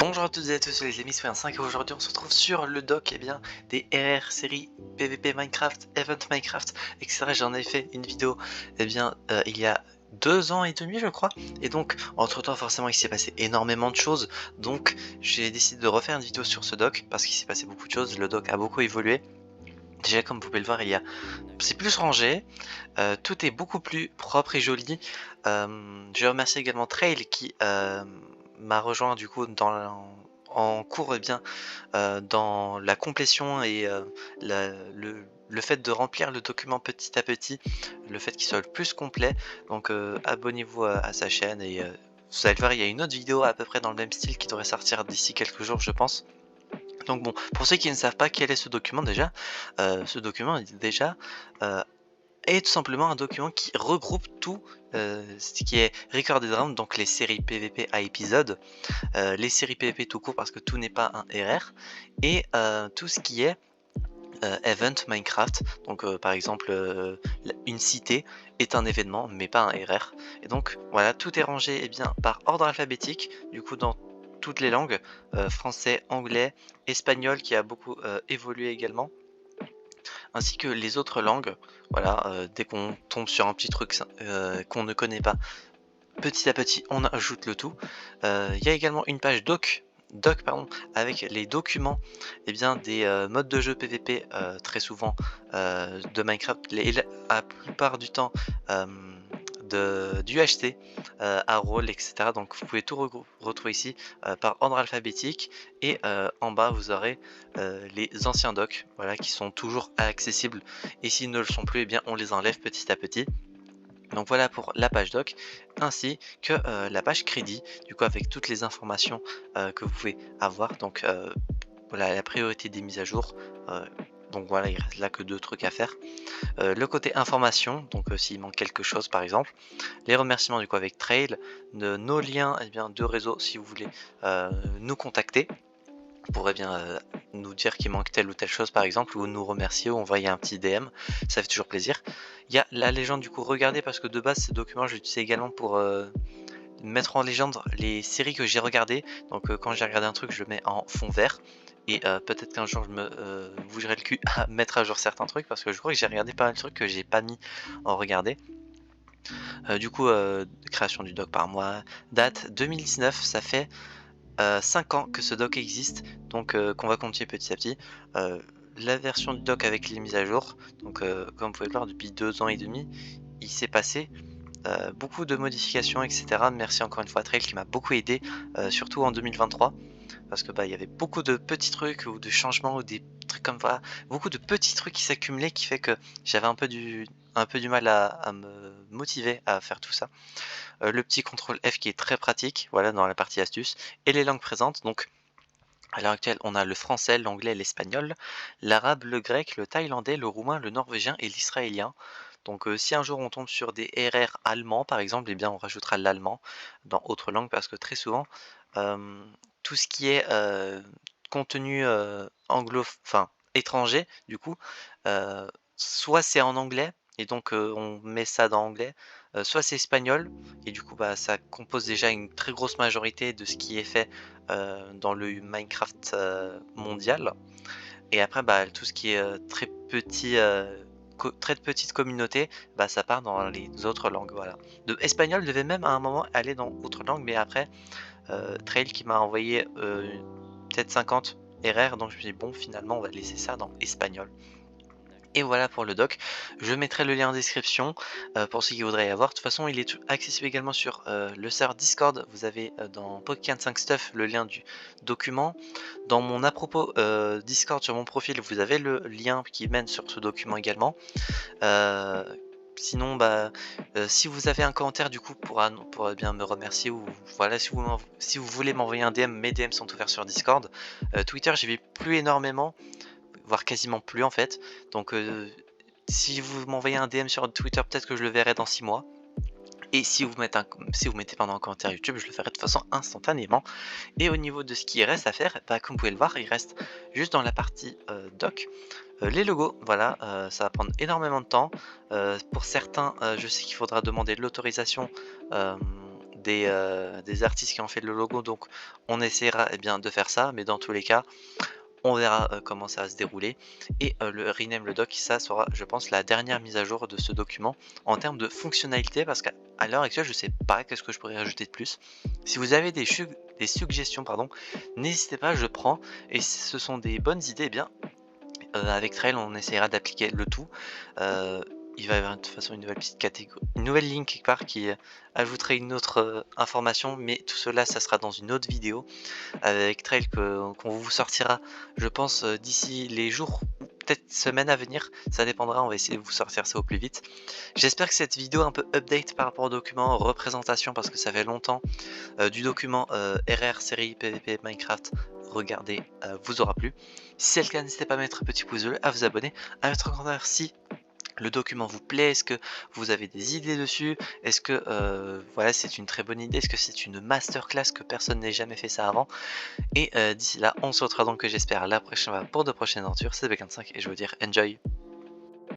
Bonjour à toutes et à tous, les amis, c'est 5 et aujourd'hui on se retrouve sur le doc des RR série PVP Minecraft, Event Minecraft, etc. J'en ai fait une vidéo il y a 2 ans et demi je crois, et donc entre temps forcément il s'est passé énormément de choses, donc j'ai décidé de refaire une vidéo sur ce doc parce qu'il s'est passé beaucoup de choses, le doc a beaucoup évolué. Déjà comme vous pouvez le voir c'est plus rangé, tout est beaucoup plus propre et joli. Je remercie également Trail qui m'a rejoint du coup en cours dans la complétion et le fait de remplir le document petit à petit, le fait qu'il soit le plus complet. Donc abonnez-vous à sa chaîne et vous allez voir, il y a une autre vidéo à peu près dans le même style qui devrait sortir d'ici quelques jours je pense. Donc bon, pour ceux qui ne savent pas quel est ce document déjà, ce document euh, est tout simplement un document qui regroupe tout ce qui est Recorded Round, donc les séries PVP à épisode, les séries PVP tout court parce que tout n'est pas un RR, et tout ce qui est Event Minecraft, donc par exemple une cité est un événement mais pas un RR, et donc voilà, tout est rangé par ordre alphabétique, du coup dans toutes les langues, français, anglais, espagnol qui a beaucoup évolué également, ainsi que les autres langues. Voilà, dès qu'on tombe sur un petit truc qu'on ne connaît pas, petit à petit on ajoute le tout. Il y a également une page doc pardon, avec les documents des modes de jeu PVP, très souvent de Minecraft, la plupart du temps du HT, à rôle, etc. Donc vous pouvez tout retrouver ici par ordre alphabétique, et en bas vous aurez les anciens docs, voilà, qui sont toujours accessibles, et s'ils ne le sont plus, on les enlève petit à petit. Donc voilà pour la page doc, ainsi que la page crédit, du coup avec toutes les informations que vous pouvez avoir. Donc voilà la priorité des mises à jour. Donc voilà, il reste là que 2 trucs à faire. Le côté information, donc s'il manque quelque chose par exemple. Les remerciements du coup avec Trail, nos liens de réseau si vous voulez nous contacter. Pour nous dire qu'il manque telle ou telle chose par exemple, ou nous remercier, ou envoyer un petit DM, ça fait toujours plaisir. Il y a la légende du coup, regardez, parce que de base ce document je l'utilise également pour mettre en légende les séries que j'ai regardées. Donc quand j'ai regardé un truc, je le mets en fond vert, et peut-être qu'un jour je me bougerai le cul à mettre à jour certains trucs, parce que je crois que j'ai regardé pas mal de trucs que j'ai pas mis en regarder. Création du doc par mois, date 2019, ça fait 5 ans que ce doc existe, donc qu'on va continuer petit à petit. La version du doc avec les mises à jour, donc comme vous pouvez le voir, depuis 2 ans et demi, il s'est passé beaucoup de modifications, etc. Merci encore une fois à Trail qui m'a beaucoup aidé, surtout en 2023, parce que il y avait beaucoup de petits trucs ou de changements ou des trucs comme voilà, beaucoup de petits trucs qui s'accumulaient, qui fait que j'avais un peu du mal à me motiver à faire tout ça. Le petit contrôle F qui est très pratique, voilà, dans la partie astuce, et les langues présentes. Donc à l'heure actuelle, on a le français, l'anglais, l'espagnol, l'arabe, le grec, le thaïlandais, le roumain, le norvégien et l'israélien. Donc si un jour on tombe sur des RR allemands par exemple, on rajoutera l'allemand dans autre langue, parce que très souvent euh, tout ce qui est contenu enfin étranger, du coup, soit c'est en anglais et donc on met ça dans anglais, soit c'est espagnol et du coup ça compose déjà une très grosse majorité de ce qui est fait dans le Minecraft mondial. Et après tout ce qui est très petit, très petite communauté, ça part dans les autres langues, voilà. Espagnol devait même à un moment aller dans autre langue, mais après Trail qui m'a envoyé peut-être 50 RR, donc je me suis dit bon, finalement on va laisser ça dans espagnol. Et voilà pour le doc, je mettrai le lien en description pour ceux qui voudraient y avoir. De toute façon, il est accessible également sur le serveur Discord. Vous avez dans Pocket 5 Stuff le lien du document. Dans mon à propos Discord sur mon profil, vous avez le lien qui mène sur ce document également. Euh, Sinon, si vous avez un commentaire du coup pour bien me remercier, ou voilà, si vous voulez m'envoyer un DM, mes DM sont ouverts sur Discord. Twitter, j'y vais plus énormément, voire quasiment plus en fait. Donc si vous m'envoyez un DM sur Twitter, peut-être que je le verrai dans 6 mois. Et si vous mettez pendant un commentaire YouTube, je le ferai de façon instantanément. Et au niveau de ce qui reste à faire, comme vous pouvez le voir, il reste juste dans la partie doc les logos. Voilà, ça va prendre énormément de temps. Pour certains, je sais qu'il faudra demander l'autorisation des artistes qui ont fait le logo, donc on essaiera bien de faire ça, mais dans tous les cas, on verra comment ça va se dérouler. Et le rename le doc, ça sera, je pense, la dernière mise à jour de ce document en termes de fonctionnalité, parce qu'à l'heure actuelle, je sais pas qu'est-ce que je pourrais rajouter de plus. Si vous avez des suggestions, pardon, n'hésitez pas, je prends. Et si ce sont des bonnes idées, eh bien, avec Trail, on essaiera d'appliquer le tout. Euh, il va y avoir de toute façon une nouvelle petite catégorie, une nouvelle ligne quelque part qui ajouterait une autre information, mais tout cela, ça sera dans une autre vidéo avec Trail qu'on vous sortira, je pense, d'ici les jours ou peut-être semaines à venir. Ça dépendra, on va essayer de vous sortir ça au plus vite. J'espère que cette vidéo un peu update par rapport au document représentation, parce que ça fait longtemps, du document RR série PVP Minecraft, regardez, vous aura plu. Si c'est le cas, n'hésitez pas à mettre un petit pouce bleu, à vous abonner, à mettre un commentaire si le document vous plaît, est-ce que vous avez des idées dessus, est-ce que voilà, c'est une très bonne idée, est-ce que c'est une masterclass que personne n'ait jamais fait ça avant. Et d'ici là, on se retrouvera donc, j'espère, la prochaine fois pour de prochaines aventures. C'est B25 et je veux dire enjoy.